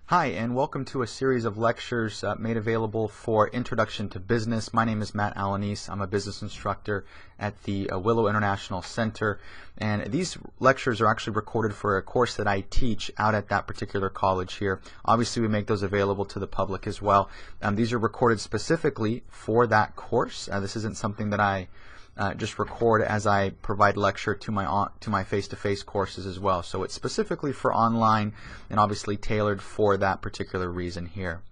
Hi, and welcome to a series of lectures made available for Introduction to Business. My name is Matt Alanis. I'm a business instructor at the Willow International Center, and these lectures are actually recorded for a course that I teach out at that particular college here. Obviously, we make those available to the public as well. These are recorded specifically for that course. This isn't something that I just record as I provide lecture to my face-to-face courses as well. So it's specifically for online and obviously tailored for that particular reason here.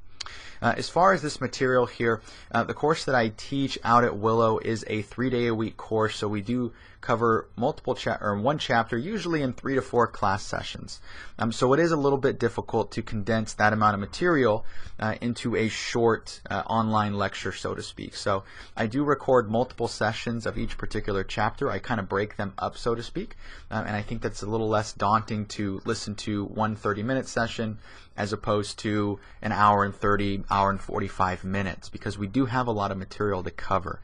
As far as this material here, the course that I teach out at Willow is a 3-day-a-week course, so we do cover one chapter, usually in 3 to 4 class sessions. So it is a little bit difficult to condense that amount of material into a short online lecture, so to speak. So I do record multiple sessions of each particular chapter. I kind of break them up, so to speak, and I think that's a little less daunting to listen to one 30-minute session as opposed to an hour and 30, hour and 45 minutes, because we do have a lot of material to cover.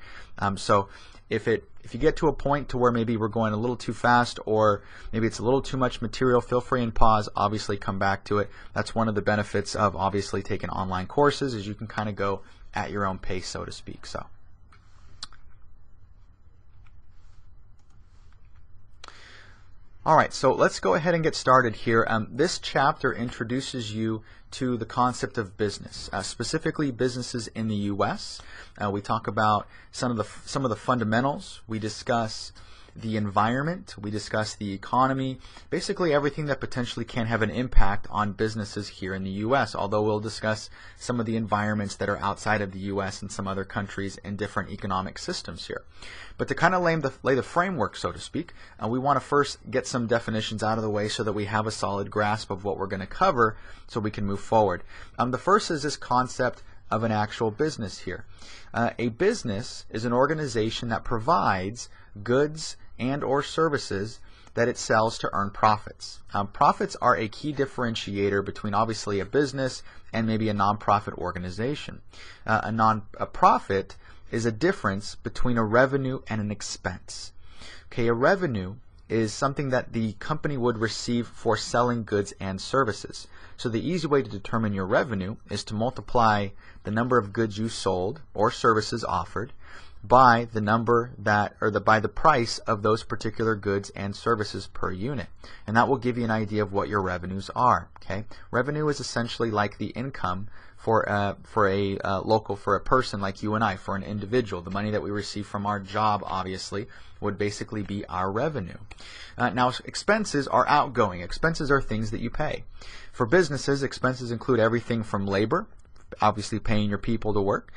So if you get to a point to where maybe we're going a little too fast, or maybe it's a little too much material, feel free and pause, obviously come back to it. That's one of the benefits of obviously taking online courses, is you can kind of go at your own pace, so to speak. So alright, so let's go ahead and get started here. This chapter introduces you to the concept of business, specifically businesses in the U.S. We talk about some of the fundamentals. We discuss the environment. We discuss the economy, basically everything that potentially can have an impact on businesses here in the U.S., although we'll discuss some of the environments that are outside of the U.S. and some other countries and different economic systems here. But to kind of lay the framework, so to speak, we want to first get some definitions out of the way so that we have a solid grasp of what we're going to cover so we can move forward. The first is this concept of an actual business here. A business is an organization that provides goods and or services that it sells to earn profits. Profits are a key differentiator between obviously a business and maybe a nonprofit organization. A profit is a difference between a revenue and an expense. Okay, a revenue is something that the company would receive for selling goods and services. So the easy way to determine your revenue is to multiply the number of goods you sold or services offered by the number by the price of those particular goods and services per unit, and that will give you an idea of what your revenues are. Okay, revenue is essentially like the income for a person like you and I, for an individual. The money that we receive from our job obviously would basically be our revenue. Now expenses are outgoing. Expenses are things that you pay. For businesses, expenses include everything from labor, obviously paying your people to work,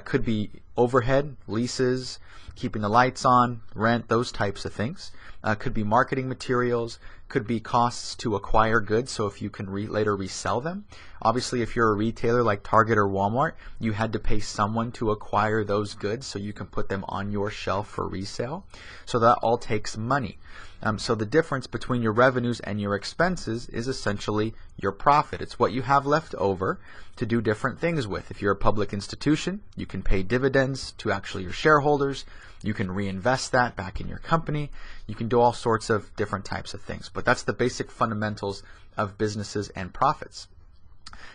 could be overhead, leases, keeping the lights on, rent, those types of things. Could be marketing materials, could be costs to acquire goods, so if you can later resell them. Obviously, if you're a retailer like Target or Walmart, you had to pay someone to acquire those goods so you can put them on your shelf for resale. So that all takes money. So the difference between your revenues and your expenses is essentially your profit. It's what you have left over to do different things with. If you're a public institution, you can pay dividends to actually your shareholders. You can reinvest that back in your company. You can do all sorts of different types of things. But that's the basic fundamentals of businesses and profits.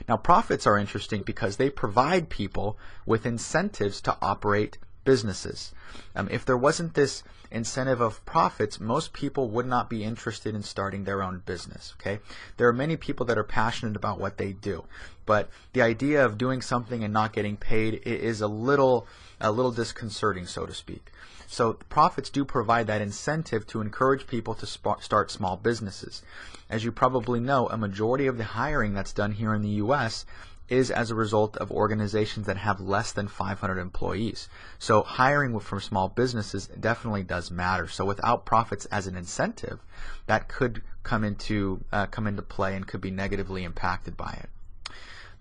Now, profits are interesting because they provide people with incentives to operate businesses. If there wasn't this incentive of profits, most people would not be interested in starting their own business. Okay, there are many people that are passionate about what they do, but the idea of doing something and not getting paid is a little disconcerting, so to speak. So profits do provide that incentive to encourage people to start small businesses. As you probably know, a majority of the hiring that's done here in the U.S. is as a result of organizations that have less than 500 employees. So hiring from small businesses definitely does matter. So without profits as an incentive, that could come into play and could be negatively impacted by it.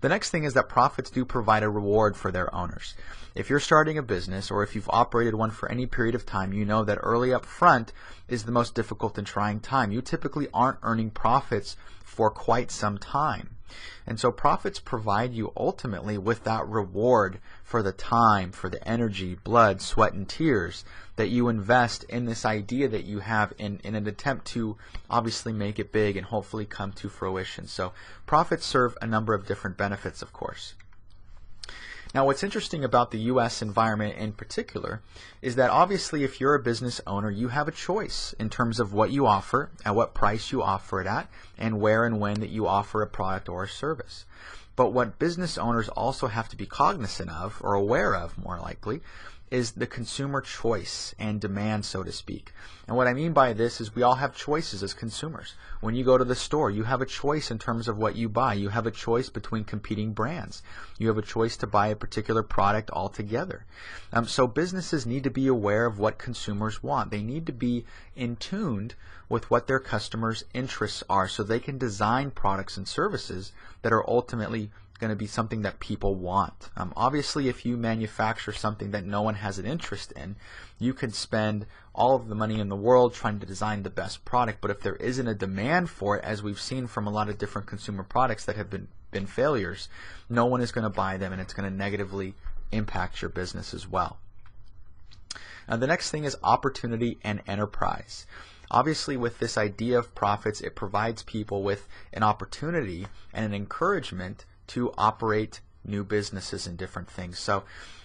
The next thing is that profits do provide a reward for their owners. If you're starting a business, or if you've operated one for any period of time, you know that early up front is the most difficult and trying time. You typically aren't earning profits for quite some time. And so profits provide you ultimately with that reward for the time, for the energy, blood, sweat, and tears that you invest in this idea that you have in an attempt to obviously make it big and hopefully come to fruition. So profits serve a number of different benefits, of course. Now, what's interesting about the U.S. environment in particular is that obviously if you're a business owner, you have a choice in terms of what you offer, at what price you offer it at, and where and when that you offer a product or a service. But what business owners also have to be cognizant of, or aware of more likely, is the consumer choice and demand, so to speak. And what I mean by this is we all have choices as consumers. When you go to the store, you have a choice in terms of what you buy. You have a choice between competing brands. You have a choice to buy a particular product altogether. So businesses need to be aware of what consumers want. They need to be in tune with what their customers' interests are so they can design products and services that are ultimately going to be something that people want. Obviously, if you manufacture something that no one has an interest in, you can spend all of the money in the world trying to design the best product, but if there isn't a demand for it, as we've seen from a lot of different consumer products that have been failures, no one is going to buy them, and it's going to negatively impact your business as well. The next thing is opportunity and enterprise. Obviously, with this idea of profits, it provides people with an opportunity and an encouragement to operate new businesses and different things. So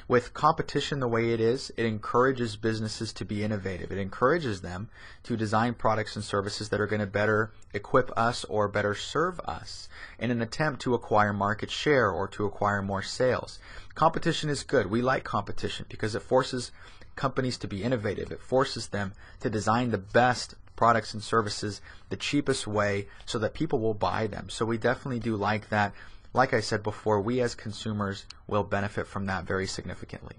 with competition the way it is, it encourages businesses to be innovative. It encourages them to design products and services that are going to better equip us or better serve us in an attempt to acquire market share or to acquire more sales. Competition is good. We like competition because it forces companies to be innovative. It forces them to design the best products and services the cheapest way so that people will buy them. So we definitely do like that. Like I said before, we as consumers will benefit from that very significantly.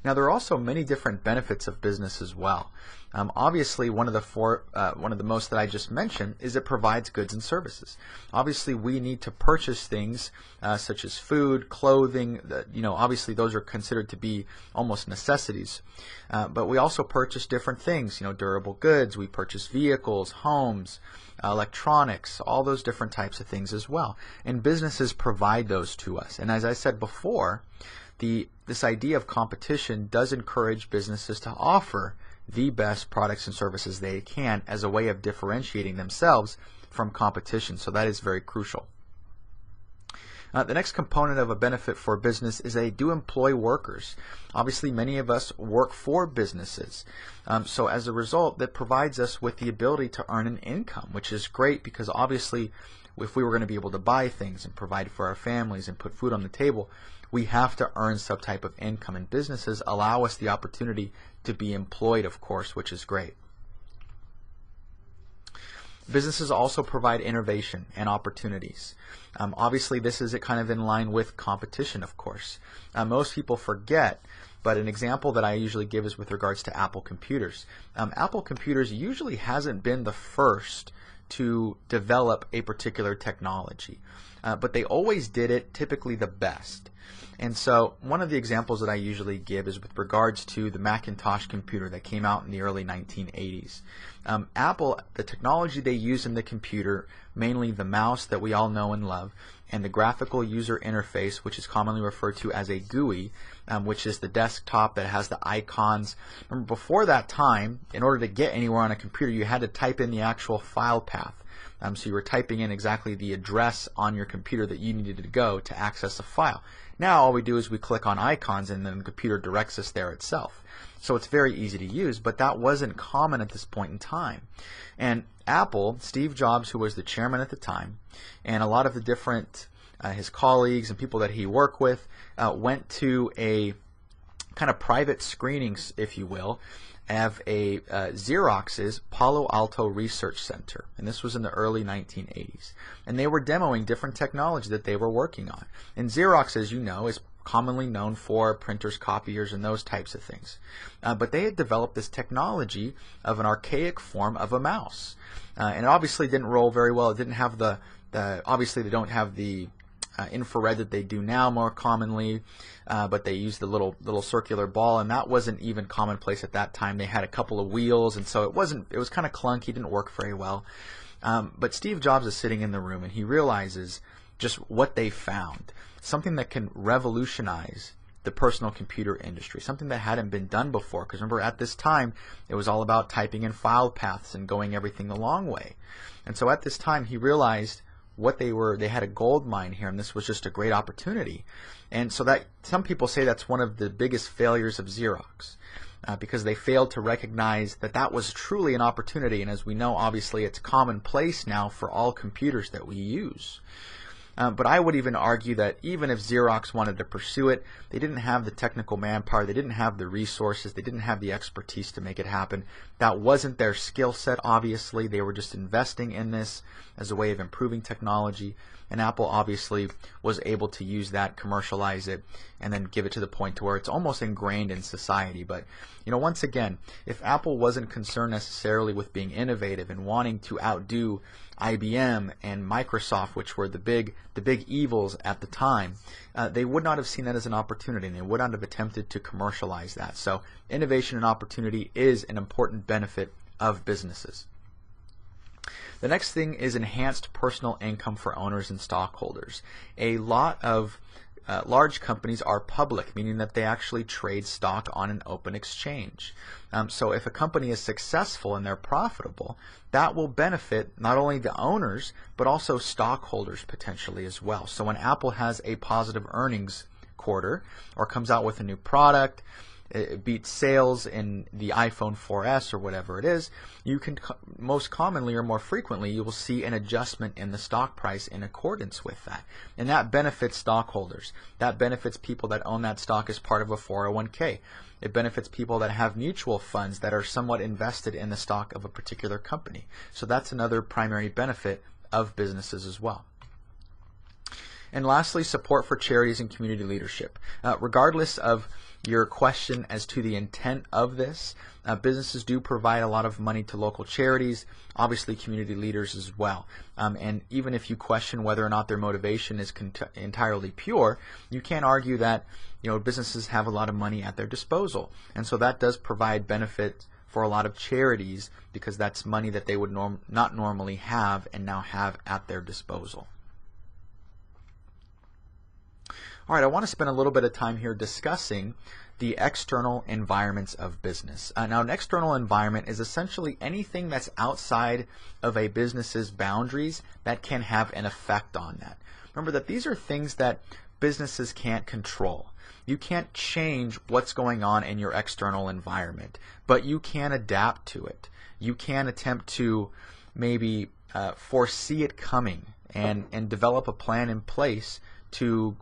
Now, there are also many different benefits of business as well. Obviously, one of the most that I just mentioned is it provides goods and services. Obviously, we need to purchase things such as food, clothing. Obviously, those are considered to be almost necessities. But we also purchase different things. Durable goods. We purchase vehicles, homes, electronics, all those different types of things as well. And businesses provide those to us. And as I said before, this idea of competition does encourage businesses to offer the best products and services they can as a way of differentiating themselves from competition. So that is very crucial. The next component of a benefit for business is they do employ workers. Obviously, many of us work for businesses. So as a result, that provides us with the ability to earn an income, which is great because obviously if we were going to be able to buy things and provide for our families and put food on the table, we have to earn some type of income. And businesses allow us the opportunity to be employed, of course, which is great. Businesses also provide innovation and opportunities. Obviously, this is kind of in line with competition, of course. Most people forget, but an example that I usually give is with regards to Apple computers. Apple computers usually hasn't been the first to develop a particular technology, but they always did it typically the best. And so one of the examples that I usually give is with regards to the Macintosh computer that came out in the early 1980s. Apple, the technology they use in the computer, mainly the mouse that we all know and love, and the graphical user interface, which is commonly referred to as a GUI, which is the desktop that has the icons. Remember, before that time, in order to get anywhere on a computer, you had to type in the actual file path. So you were typing in exactly the address on your computer that you needed to go to access a file. Now all we do is we click on icons and then the computer directs us there itself. So it's very easy to use, but that wasn't common at this point in time. And Apple, Steve Jobs, who was the chairman at the time, and a lot of the different his colleagues and people that he worked with went to a kind of private screenings, if you will, of a Xerox's Palo Alto Research Center, and this was in the early 1980s. And they were demoing different technology that they were working on. And Xerox, as you know, is commonly known for printers, copiers, and those types of things. But they had developed this technology of an archaic form of a mouse. And it obviously didn't roll very well. It didn't have obviously they don't have the infrared that they do now more commonly, but they used the little circular ball, and that wasn't even commonplace at that time. They had a couple of wheels, and so it was kind of clunky, didn't work very well. But Steve Jobs is sitting in the room and he realizes just what they found, something that can revolutionize the personal computer industry, something that hadn't been done before. Because remember, at this time, it was all about typing in file paths and going everything the long way. And so at this time, he realized what they had a gold mine here, and this was just a great opportunity. And so that some people say that's one of the biggest failures of Xerox, because they failed to recognize that that was truly an opportunity. And as we know, obviously, it's commonplace now for all computers that we use. But I would even argue that even if Xerox wanted to pursue it, they didn't have the technical manpower, they didn't have the resources, they didn't have the expertise to make it happen. That wasn't their skill set, obviously. They were just investing in this as a way of improving technology. And Apple obviously was able to use that, commercialize it, and then give it to the point to where it's almost ingrained in society. But once again, if Apple wasn't concerned necessarily with being innovative and wanting to outdo IBM and Microsoft, which were the big evils at the time, they would not have seen that as an opportunity, and they would not have attempted to commercialize that. So innovation and opportunity is an important benefit of businesses. The next thing is enhanced personal income for owners and stockholders. A lot of large companies are public, meaning that they actually trade stock on an open exchange. So if a company is successful and they're profitable, that will benefit not only the owners, but also stockholders potentially as well. So when Apple has a positive earnings quarter or comes out with a new product, it beats sales in the iPhone 4S or whatever it is, you can most commonly or more frequently you will see an adjustment in the stock price in accordance with that. And that benefits stockholders. That benefits people that own that stock as part of a 401k. It benefits people that have mutual funds that are somewhat invested in the stock of a particular company. So that's another primary benefit of businesses as well. And lastly, support for charities and community leadership. Regardless of your question as to the intent of this, businesses do provide a lot of money to local charities, obviously community leaders as well. And even if you question whether or not their motivation is entirely pure, you can't argue that businesses have a lot of money at their disposal. And so that does provide benefit for a lot of charities because that's money that they would not normally have and now have at their disposal. All right, I want to spend a little bit of time here discussing the external environments of business. Now, an external environment is essentially anything that's outside of a business's boundaries that can have an effect on that. Remember that these are things that businesses can't control. You can't change what's going on in your external environment, but you can adapt to it. You can attempt to maybe foresee it coming and develop a plan in place to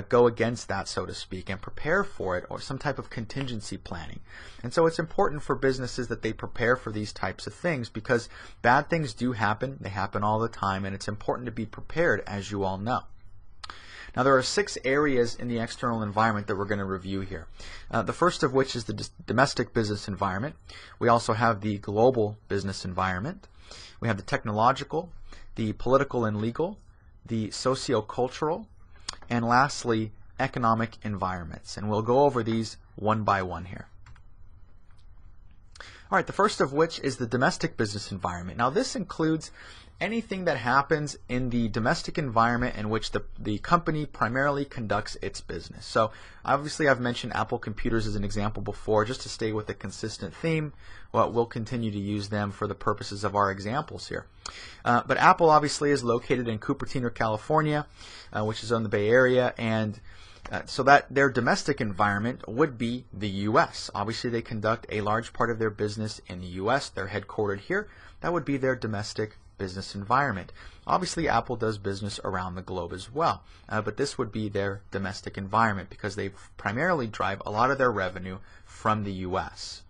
go against that, so to speak, and prepare for it, or some type of contingency planning. And so it's important for businesses that they prepare for these types of things because bad things do happen. They happen all the time, and it's important to be prepared, as you all know. Now, there are 6 areas in the external environment that we're going to review here. The first of which is the domestic business environment. We also have the global business environment. We have the technological, the political and legal, the socio-cultural, and lastly, economic environments. And we'll go over these one by one here. All right, the first of which is the domestic business environment. Now, this includes anything that happens in the domestic environment in which the company primarily conducts its business. So obviously I've mentioned Apple computers as an example before, just to stay with a consistent theme. Well, we'll continue to use them for the purposes of our examples here. But Apple obviously is located in Cupertino, California, which is on the Bay Area, and so that their domestic environment would be the U.S. Obviously they conduct a large part of their business in the U.S. They're headquartered here. That would be their domestic business environment. Obviously Apple does business around the globe as well, but this would be their domestic environment because they primarily drive a lot of their revenue from the U.S.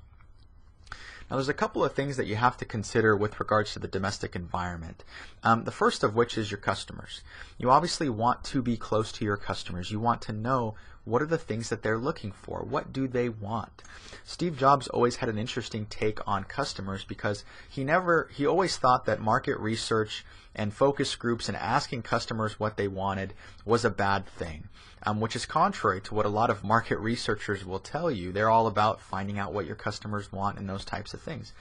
Now, there's a couple of things that you have to consider with regards to the domestic environment. The first of which is your customers. You obviously want to be close to your customers. You want to know what are the things that they're looking for. What do they want? Steve Jobs always had an interesting take on customers because he always thought that market research and focus groups and asking customers what they wanted was a bad thing, which is contrary to what a lot of market researchers will tell you. They're all about finding out what your customers want and those types of things.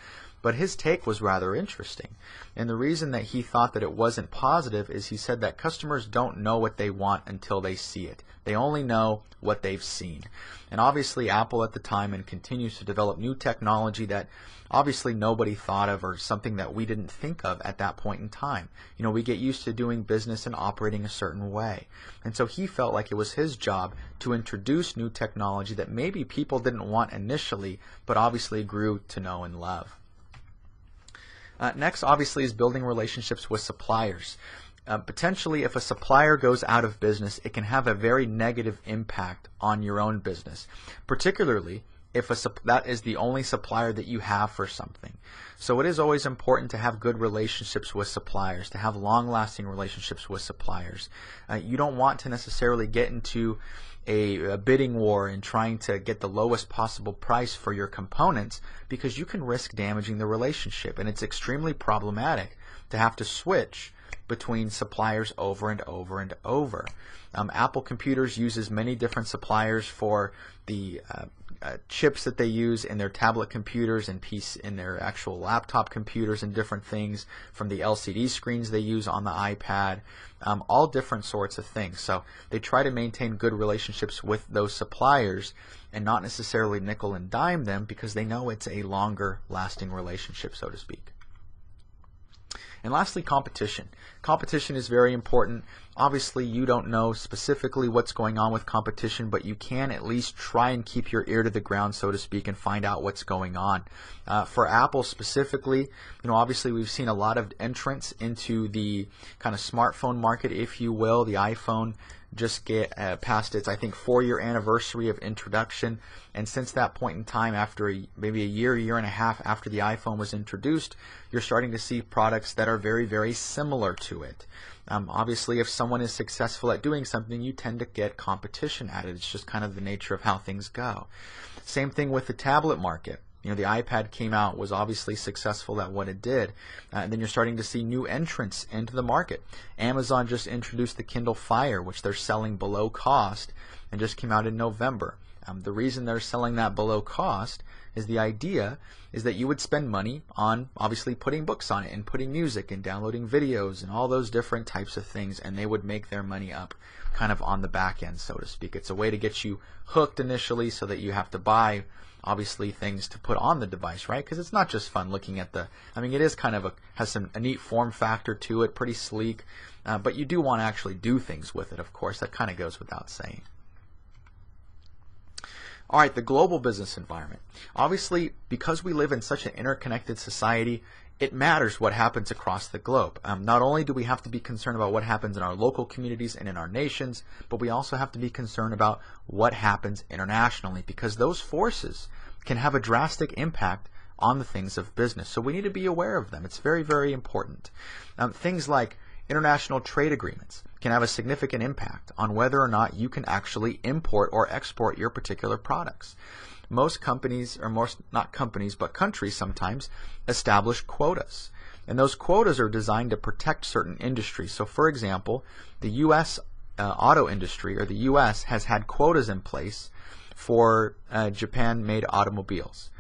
But his take was rather interesting. And the reason that he thought that it wasn't positive is he said that customers don't know what they want until they see it. They only know what they've seen. And obviously Apple at the time and continues to develop new technology that obviously nobody thought of, or something that we didn't think of at that point in time. You know, we get used to doing business and operating a certain way. And so he felt like it was his job to introduce new technology that maybe people didn't want initially, but obviously grew to know and love. Next, obviously, is building relationships with suppliers. Potentially, if a supplier goes out of business, it can have a very negative impact on your own business, particularly if that is the only supplier that you have for something. So it is always important to have good relationships with suppliers, to have long-lasting relationships with suppliers. You don't want to necessarily get into a bidding war and trying to get the lowest possible price for your components, because you can risk damaging the relationship, and it's extremely problematic to have to switch between suppliers over and over and over. Apple Computers uses many different suppliers for the chips that they use in their tablet computers and in their actual laptop computers and different things, from the LCD screens they use on the iPad, all different sorts of things. So they try to maintain good relationships with those suppliers and not necessarily nickel and dime them, because they know it's a longer lasting relationship, so to speak. And lastly, competition. Competition is very important. Obviously, you don't know specifically what's going on with competition, but you can at least try and keep your ear to the ground, so to speak, and find out what's going on. For Apple specifically, obviously we've seen a lot of entrants into the kind of smartphone market, if you will. The iPhone just past its, I think, 4-year anniversary of introduction, and since that point in time, after maybe a year and a half after the iPhone was introduced, you're starting to see products that are very, very similar to it. Obviously, if someone is successful at doing something, you tend to get competition at it. It's just kind of the nature of how things go. Same thing with the tablet market. The iPad came out, was obviously successful at what it did, and then you're starting to see new entrants into the market. Amazon just introduced the Kindle Fire, which they're selling below cost, and just came out in November. The reason they're selling that below cost is the idea is that you would spend money on obviously putting books on it and putting music and downloading videos and all those different types of things, and they would make their money up kind of on the back end, so to speak. It's a way to get you hooked initially so that you have to buy obviously things to put on the device, right? Because it's not just fun looking at it is kind of has a neat form factor to it, pretty sleek, but you do want to actually do things with it, of course. That kind of goes without saying. All right, the global business environment. Obviously, because we live in such an interconnected society, it matters what happens across the globe. Not only do we have to be concerned about what happens in our local communities and in our nations, but we also have to be concerned about what happens internationally, because those forces can have a drastic impact on the things of business. So we need to be aware of them. It's very, very important. Things like international trade agreements can have a significant impact on whether or not you can actually import or export your particular products. Most companies, or most, not companies, but countries sometimes establish quotas. And those quotas are designed to protect certain industries. So for example, the U.S. Auto industry, or the U.S. has had quotas in place for Japan-made automobiles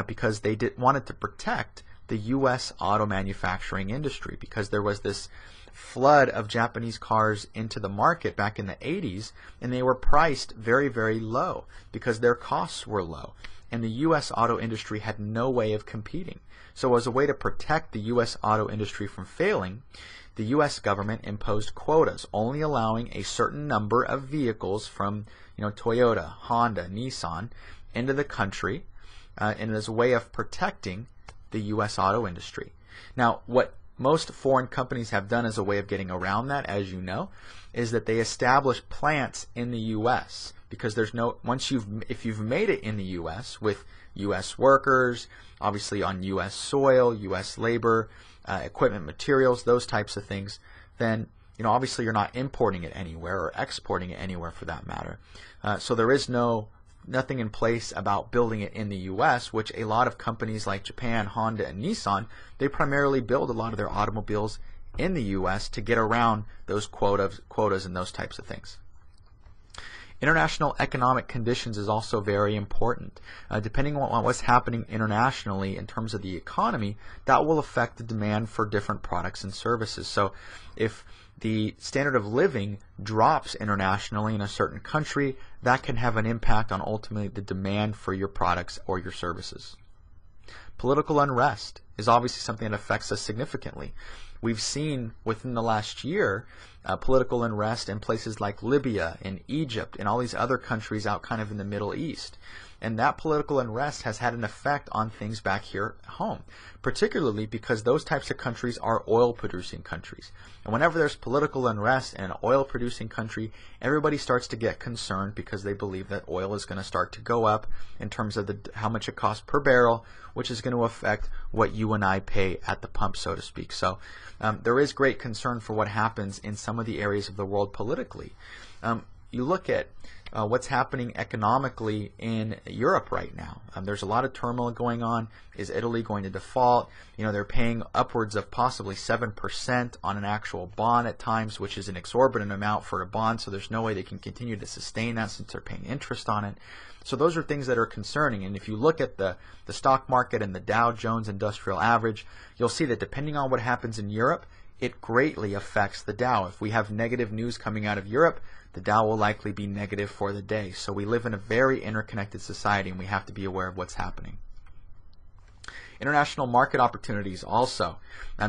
because they wanted to protect the U.S. auto manufacturing industry, because there was this flood of Japanese cars into the market back in the 80s, and they were priced very, very low because their costs were low, and the U.S. auto industry had no way of competing. So as a way to protect the U.S. auto industry from failing, the U.S. government imposed quotas, only allowing a certain number of vehicles from Toyota, Honda, Nissan into the country, and as a way of protecting the U.S. auto industry. Now, what most foreign companies have done as a way of getting around that, as you know, is that they establish plants in the U.S. because there's if you've made it in the U.S. with U.S. workers, obviously on U.S. soil, U.S. labor, equipment, materials, those types of things, then obviously you're not importing it anywhere or exporting it anywhere for that matter. So there is nothing in place about building it in the U.S., which a lot of companies like Japan, Honda, and Nissan, they primarily build a lot of their automobiles in the U.S. to get around those quotas and those types of things. International economic conditions is also very important. Depending on what's happening internationally in terms of the economy, that will affect the demand for different products and services. So if the standard of living drops internationally in a certain country, that can have an impact on ultimately the demand for your products or your services. Political unrest is obviously something that affects us significantly. We've seen within the last year political unrest in places like Libya and Egypt and all these other countries out kind of in the Middle East. And that political unrest has had an effect on things back here at home, particularly because those types of countries are oil-producing countries. And whenever there's political unrest in an oil-producing country, everybody starts to get concerned because they believe that oil is going to start to go up in terms of how much it costs per barrel, which is going to affect what you and I pay at the pump, so to speak. So there is great concern for what happens in some of the areas of the world politically. You look at what's happening economically in Europe right now. There's a lot of turmoil going on. Is Italy going to default? They're paying upwards of possibly 7% on an actual bond at times, which is an exorbitant amount for a bond, so there's no way they can continue to sustain that since they're paying interest on it. So those are things that are concerning. And if you look at the stock market and the Dow Jones Industrial Average, you'll see that depending on what happens in Europe, it greatly affects the Dow. If we have negative news coming out of Europe, the Dow will likely be negative for the day. So we live in a very interconnected society, and we have to be aware of what's happening. International market opportunities also.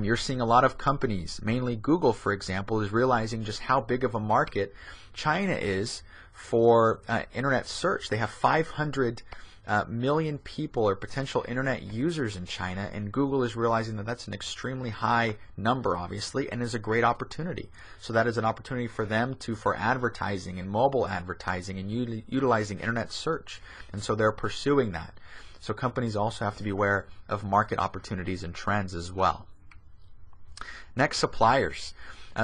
You're seeing a lot of companies, mainly Google, for example, is realizing just how big of a market China is for internet search. They have 500 million people or potential internet users in China, and Google is realizing that that's an extremely high number, obviously, and is a great opportunity. So that is an opportunity for them for advertising and mobile advertising and utilizing internet search, and so they're pursuing that. So companies also have to be aware of market opportunities and trends as well. Next, suppliers.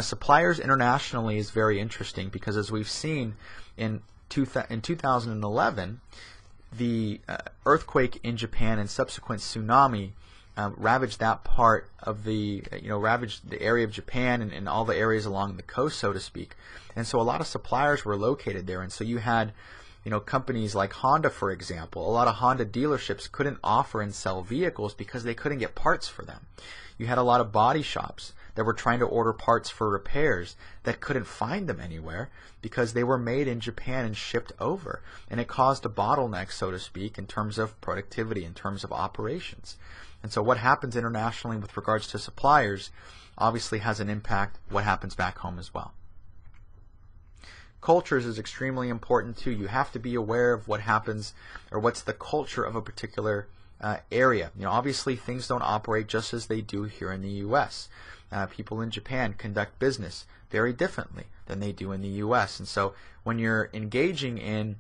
Suppliers internationally is very interesting because, as we've seen in 2011, the earthquake in Japan and subsequent tsunami ravaged that part of ravaged the area of Japan and all the areas along the coast, so to speak. And so a lot of suppliers were located there, and so you had companies like Honda, for example. A lot of Honda dealerships couldn't offer and sell vehicles because they couldn't get parts for them. You had a lot of body shops that were trying to order parts for repairs that couldn't find them anywhere because they were made in Japan and shipped over. And it caused a bottleneck, so to speak, in terms of productivity, in terms of operations. And so what happens internationally with regards to suppliers obviously has an impact what happens back home as well. Cultures is extremely important too. You have to be aware of what happens or what's the culture of a particular area. Obviously things don't operate just as they do here in the U.S. People in Japan conduct business very differently than they do in the U.S. And so when you're engaging in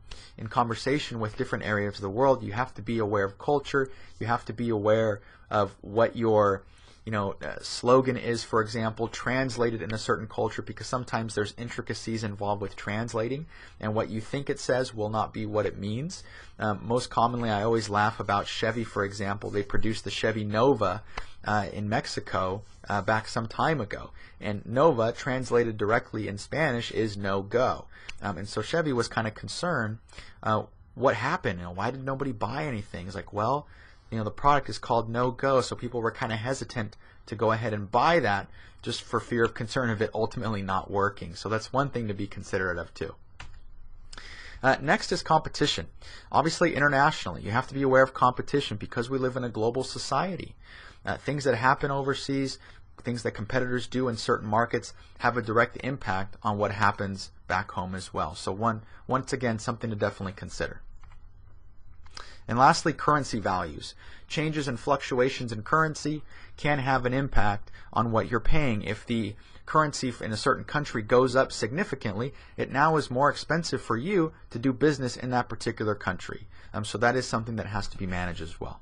conversation with different areas of the world, you have to be aware of culture. You have to be aware of what your slogan is, for example, translated in a certain culture, because sometimes there's intricacies involved with translating, and what you think it says will not be what it means. Most commonly, I always laugh about Chevy, for example. They produced the Chevy Nova in Mexico back some time ago, and Nova, translated directly in Spanish, is no go. And so Chevy was kind of concerned, what happened? Why did nobody buy anything? It's like, well, the product is called no go, so people were kind of hesitant to go ahead and buy that just for fear of concern of it ultimately not working. So that's one thing to be considerate of too. Next is competition. Obviously internationally, you have to be aware of competition because we live in a global society. Things that happen overseas, things that competitors do in certain markets have a direct impact on what happens back home as well. So once again, something to definitely consider. And lastly, currency values. Changes and fluctuations in currency can have an impact on what you're paying. If the currency in a certain country goes up significantly, it now is more expensive for you to do business in that particular country. So that is something that has to be managed as well.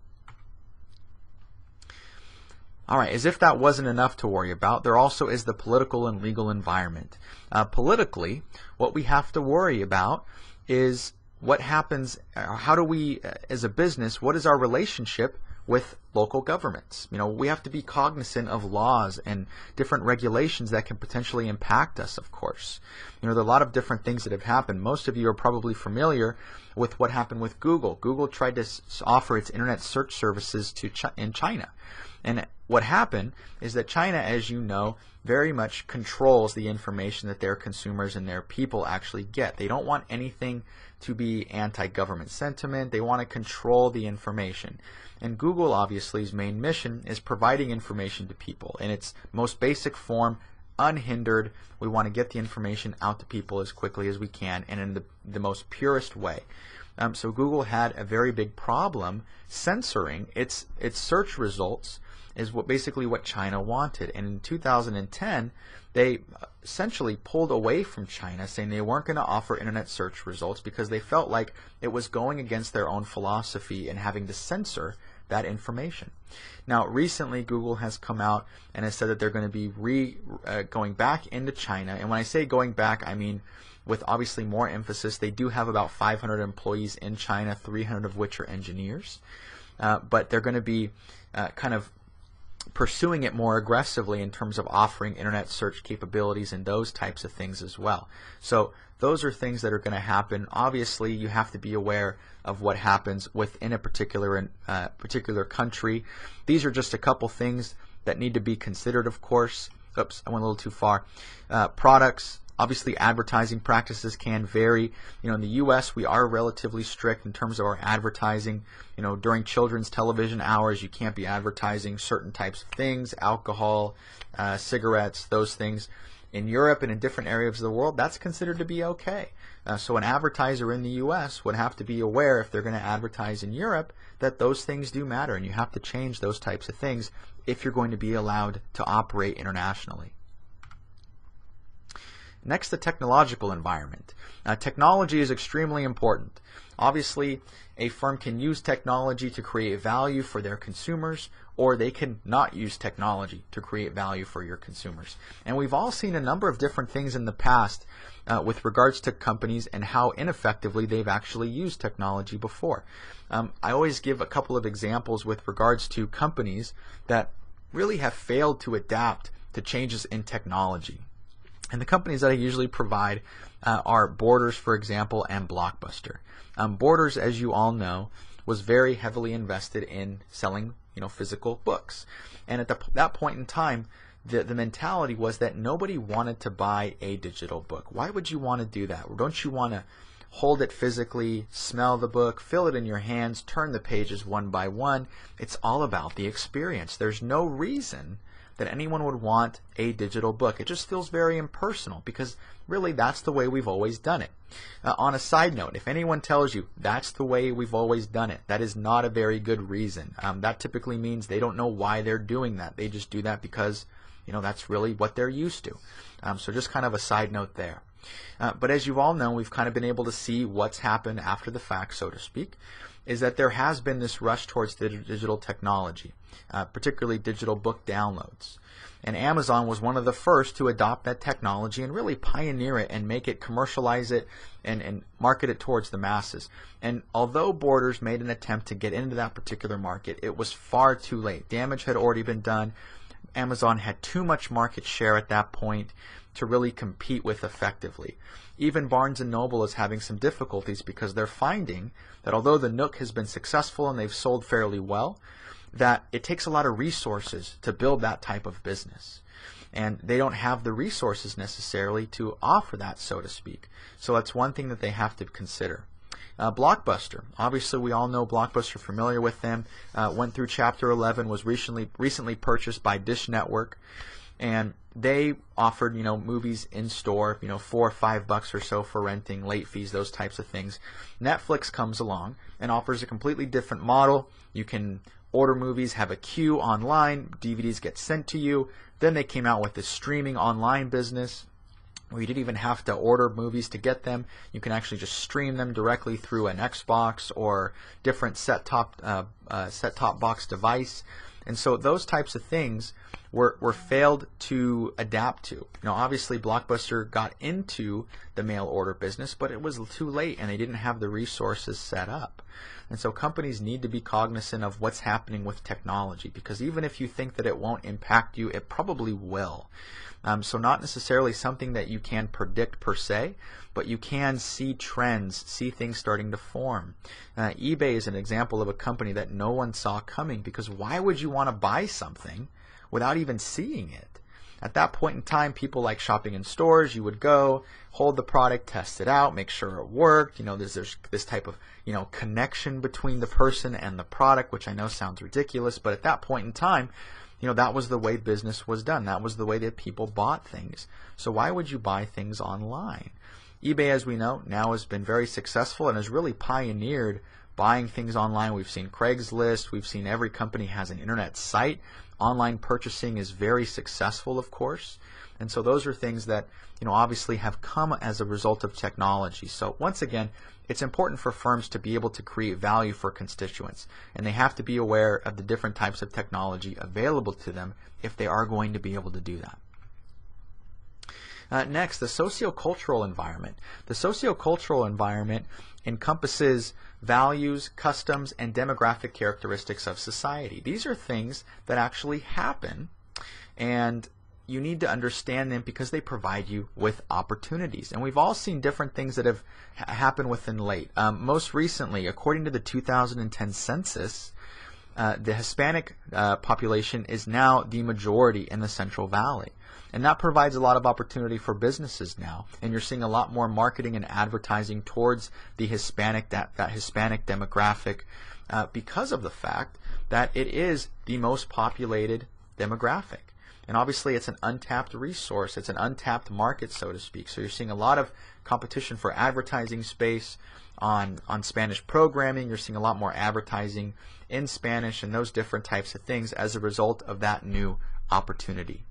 All right, as if that wasn't enough to worry about, there also is the political and legal environment. Politically, what we have to worry about is what happens, how do we, as a business, what is our relationship with local governments. We have to be cognizant of laws and different regulations that can potentially impact us, of course. There are a lot of different things that have happened. Most of you are probably familiar with what happened with Google. Google tried to offer its internet search services in China. And what happened is that China, as you know, very much controls the information that their consumers and their people actually get. They don't want anything to be anti-government sentiment. They want to control the information. And Google, obviously's main mission is providing information to people in its most basic form, unhindered. We want to get the information out to people as quickly as we can and in the most purest way. So Google had a very big problem censoring its search results, is basically what China wanted. And in 2010, they essentially pulled away from China, saying they weren't going to offer internet search results because they felt like it was going against their own philosophy and having to censor that information. Now, recently, Google has come out and has said that they're going to be going back into China. And when I say going back, I mean with obviously more emphasis. They do have about 500 employees in China, 300 of which are engineers. But they're going to be kind of pursuing it more aggressively in terms of offering internet search capabilities and those types of things as well. So those are things that are going to happen. Obviously, you have to be aware of what happens within a particular country. These are just a couple things that need to be considered, of course. Oops, I went a little too far. Products. Obviously, advertising practices can vary. In the U.S., we are relatively strict in terms of our advertising. During children's television hours, you can't be advertising certain types of things, alcohol, cigarettes, those things. In Europe and in different areas of the world, that's considered to be okay. So an advertiser in the U.S. would have to be aware, if they're going to advertise in Europe, that those things do matter, and you have to change those types of things if you're going to be allowed to operate internationally. Next, the technological environment. Technology is extremely important. Obviously, a firm can use technology to create value for their consumers, or they can not use technology to create value for your consumers. And we've all seen a number of different things in the past with regards to companies and how ineffectively they've actually used technology before. I always give a couple of examples with regards to companies that really have failed to adapt to changes in technology. And the companies that I usually provide are Borders, for example, and Blockbuster. Borders, as you all know, was very heavily invested in selling, physical books. And at that point in time, the mentality was that nobody wanted to buy a digital book. Why would you want to do that? Or don't you want to hold it physically, smell the book, feel it in your hands, turn the pages one by one? It's all about the experience. There's no reason that anyone would want a digital book. It just feels very impersonal because really that's the way we've always done it. On a side note, if anyone tells you that's the way we've always done it, that is not a very good reason. That typically means they don't know why they're doing that. They just do that because that's really what they're used to. So just kind of a side note there. But as you all know, we've kind of been able to see what's happened after the fact, so to speak, is that there has been this rush towards digital technology, particularly digital book downloads. And Amazon was one of the first to adopt that technology and really pioneer it and make it, commercialize it, and market it towards the masses. And although Borders made an attempt to get into that particular market, it was far too late. Damage had already been done. Amazon had too much market share at that point to really compete with effectively. Even Barnes & Noble is having some difficulties because they're finding that although the Nook has been successful and they've sold fairly well, that it takes a lot of resources to build that type of business. And they don't have the resources necessarily to offer that, so to speak. So that's one thing that they have to consider. Blockbuster. Obviously, we all know Blockbuster, familiar with them. Went through Chapter 11, was recently purchased by Dish Network. And they offered, movies in store, $4 or $5 or so for renting, late fees, those types of things. Netflix comes along and offers a completely different model. You can order movies, have a queue online, DVDs get sent to you. Then they came out with this streaming online business where you didn't even have to order movies to get them. You can actually just stream them directly through an Xbox or different set-top box device. And so those types of things were failed to adapt to. Obviously Blockbuster got into the mail order business, but it was too late and they didn't have the resources set up. And so companies need to be cognizant of what's happening with technology, because even if you think that it won't impact you, it probably will. So not necessarily something that you can predict per se, but you can see trends, see things starting to form. eBay is an example of a company that no one saw coming, because why would you want to buy something without even seeing it? At that point in time, people like shopping in stores. You would go, hold the product, test it out, make sure it worked. There's this type of connection between the person and the product, which I know sounds ridiculous, but at that point in time, that was the way business was done. That was the way that people bought things. So why would you buy things online? eBay, as we know, now has been very successful and has really pioneered buying things online. We've seen Craigslist. We've seen every company has an internet site. Online purchasing is very successful, of course. And so those are things that, obviously have come as a result of technology. So once again, it's important for firms to be able to create value for constituents, and they have to be aware of the different types of technology available to them if they are going to be able to do that. Next, the sociocultural environment. The sociocultural environment encompasses values, customs, and demographic characteristics of society. These are things that actually happen, and you need to understand them because they provide you with opportunities. And we've all seen different things that have happened within late. Most recently, according to the 2010 census, the Hispanic population is now the majority in the Central Valley. And that provides a lot of opportunity for businesses now. And you're seeing a lot more marketing and advertising towards the Hispanic, that Hispanic demographic, because of the fact that it is the most populated demographic. And obviously it's an untapped resource. It's an untapped market, so to speak. So you're seeing a lot of competition for advertising space on Spanish programming. You're seeing a lot more advertising in Spanish and those different types of things as a result of that new opportunity.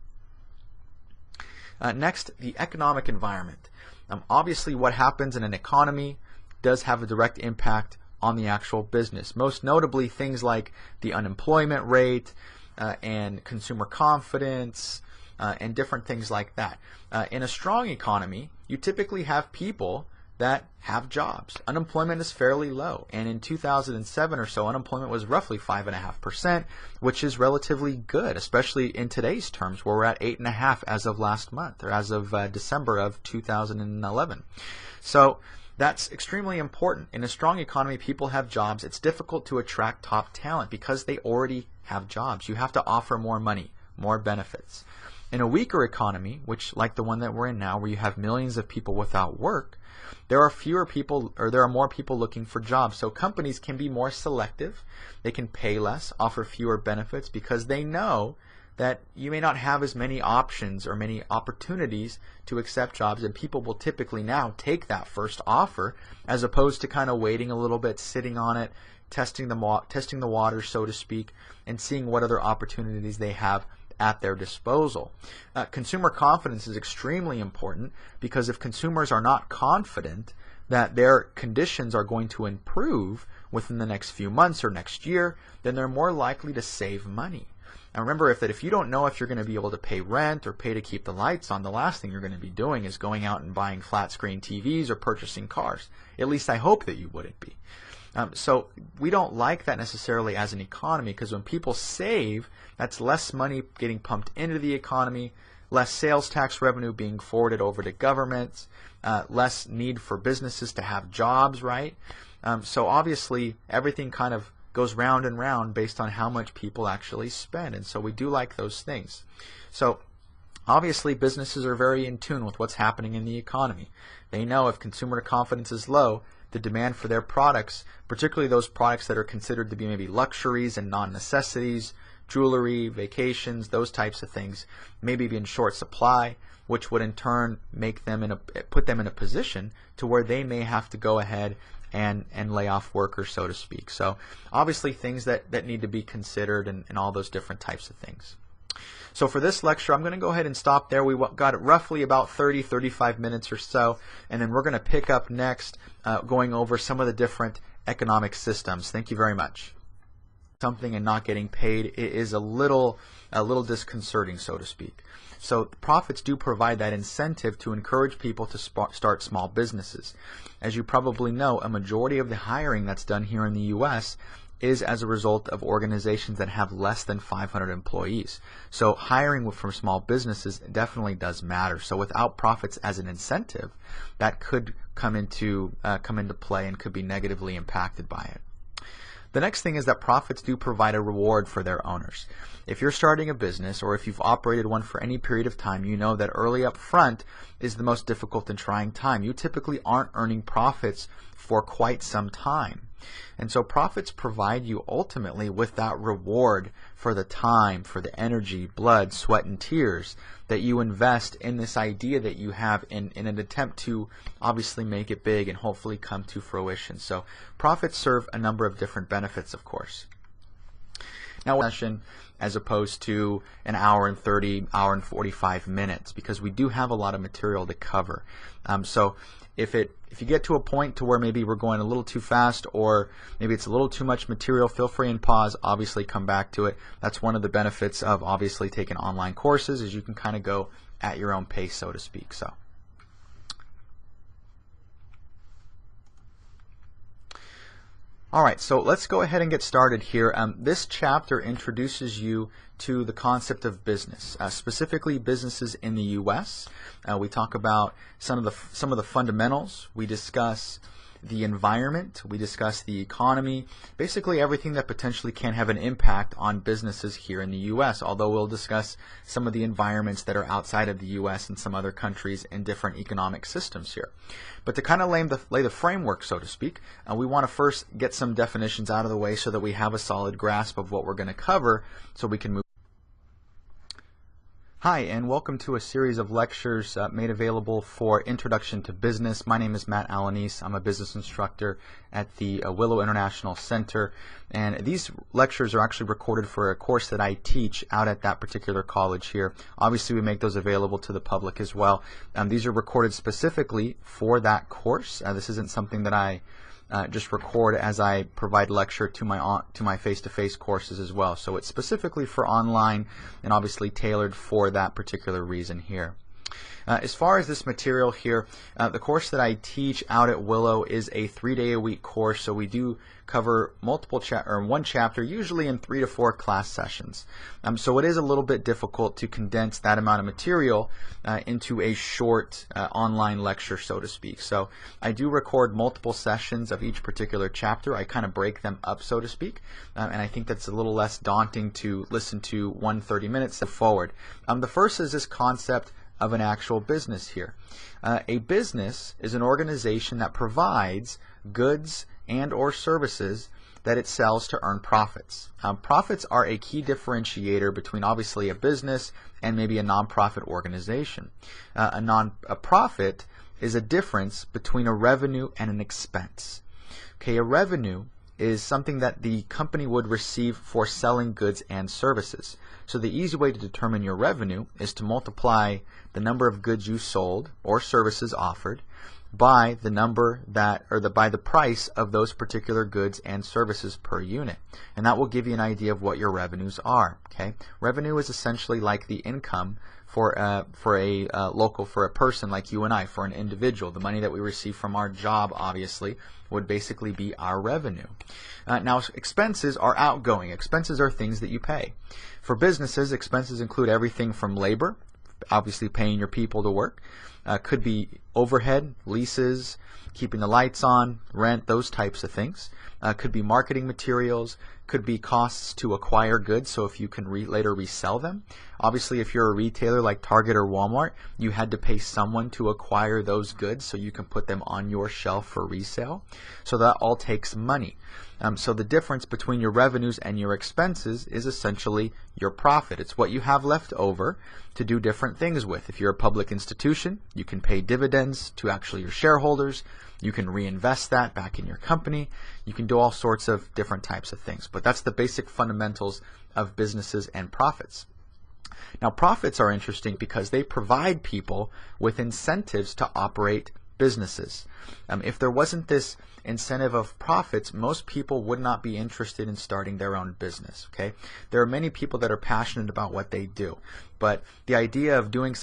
Next, the economic environment. Obviously what happens in an economy does have a direct impact on the actual business. Most notably things like the unemployment rate, and consumer confidence, and different things like that. In a strong economy, you typically have people that have jobs. Unemployment is fairly low, and in 2007 or so, unemployment was roughly 5.5%, which is relatively good, especially in today's terms, where we're at 8.5% as of last month, or as of December of 2011. So that's extremely important. In a strong economy, people have jobs. It's difficult to attract top talent because they already have jobs. You have to offer more money, more benefits. In a weaker economy, which like the one that we're in now, where you have millions of people without work, there are fewer people, or there are more people looking for jobs. So companies can be more selective. They can pay less, offer fewer benefits, because they know that you may not have as many options or many opportunities to accept jobs, and people will typically now take that first offer as opposed to kind of waiting a little bit, sitting on it, testing the water, so to speak, and seeing what other opportunities they have at their disposal. Consumer confidence is extremely important, because if consumers are not confident that their conditions are going to improve within the next few months or next year, then they're more likely to save money. And remember, if you don't know if you're going to be able to pay rent or pay to keep the lights on, the last thing you're going to be doing is going out and buying flat screen TVs or purchasing cars. At least I hope that you wouldn't be. So we don't like that necessarily as an economy, because when people save, that's less money getting pumped into the economy, less sales tax revenue being forwarded over to governments, less need for businesses to have jobs, right? So obviously everything kind of goes round and round based on how much people actually spend, and so we do like those things. So obviously businesses are very in tune with what's happening in the economy. They know if consumer confidence is low, the demand for their products, particularly those products that are considered to be maybe luxuries and non-necessities, jewelry, vacations, those types of things, maybe be in short supply, which would in turn make them put them in a position to where they may have to go ahead and lay off workers, so to speak. So obviously things that need to be considered, and all those different types of things. So for this lecture, I'm going to go ahead and stop there. We got roughly about 30-35 minutes or so, and then we're going to pick up next going over some of the different economic systems. Thank you very much. something and not getting paid is a little disconcerting, so to speak. So profits do provide that incentive to encourage people to start small businesses. As you probably know, a majority of the hiring that's done here in the U.S. is as a result of organizations that have less than 500 employees. So hiring from small businesses definitely does matter. So without profits as an incentive, that could come into play and could be negatively impacted by it. The next thing is that profits do provide a reward for their owners. If you're starting a business or if you've operated one for any period of time, you know that early up front is the most difficult and trying time. You typically aren't earning profits for quite some time. And so profits provide you ultimately with that reward for the time, for the energy, blood, sweat, and tears that you invest in this idea that you have in an attempt to obviously make it big and hopefully come to fruition. So profits serve a number of different benefits, of course. Now, as opposed to an hour and 30, hour and 45 minutes, because we do have a lot of material to cover. So if you get to a point to where maybe we're going a little too fast or maybe it's a little too much material, feel free and pause, obviously come back to it. That's one of the benefits of obviously taking online courses, is you can kind of go at your own pace, so to speak. So all right, so let's go ahead and get started here. This chapter introduces you to the concept of business, specifically businesses in the U.S. We talk about some of the fundamentals. We discuss the environment. We discuss the economy. Basically everything that potentially can have an impact on businesses here in the U.S., although we'll discuss some of the environments that are outside of the U.S. and some other countries and different economic systems here. But to kind of lay the framework, so to speak, we want to first get some definitions out of the way so that we have a solid grasp of what we're going to cover so we can move. Hi, and welcome to a series of lectures made available for Introduction to Business. My name is Matt Alanis. I'm a business instructor at the Willow International Center, and these lectures are actually recorded for a course that I teach out at that particular college here. Obviously, we make those available to the public as well. These are recorded specifically for that course. This isn't something that I just record as I provide lecture to my face-to-face courses as well. So it's specifically for online and obviously tailored for that particular reason here. As far as this material here, the course that I teach out at Willow is a 3-day-a-week course, so we do cover one chapter, usually in 3 to 4 class sessions. So it is a little bit difficult to condense that amount of material into a short online lecture, so to speak. So I do record multiple sessions of each particular chapter. I kind of break them up, so to speak, and I think that's a little less daunting to listen to 30 minutes forward. The first is this concept of an actual business here. A business is an organization that provides goods and or services that it sells to earn profits. Profits are a key differentiator between obviously a business and maybe a nonprofit organization. A profit is a difference between a revenue and an expense. Okay, a revenue is something that the company would receive for selling goods and services. So the easy way to determine your revenue is to multiply the number of goods you sold or services offered by the price of those particular goods and services per unit, and that will give you an idea of what your revenues are. Okay, revenue is essentially like the income for a person like you and I, for an individual. The money that we receive from our job obviously would basically be our revenue. Now, expenses are outgoing. Expenses are things that you pay. For businesses, expenses include everything from labor, obviously paying your people to work, could be overhead, leases, keeping the lights on, rent, those types of things. Could be marketing materials, could be costs to acquire goods, so if you can later resell them. Obviously, if you're a retailer like Target or Walmart, you had to pay someone to acquire those goods so you can put them on your shelf for resale. So that all takes money. So the difference between your revenues and your expenses is essentially your profit. It's what you have left over to do different things with. If you're a public institution, you can pay dividends to actually your shareholders. You can reinvest that back in your company. You can do all sorts of different types of things. But that's the basic fundamentals of businesses and profits. Now, profits are interesting because they provide people with incentives to operate businesses. If there wasn't this incentive of profits, most people would not be interested in starting their own business. Okay, there are many people that are passionate about what they do, but the idea of doing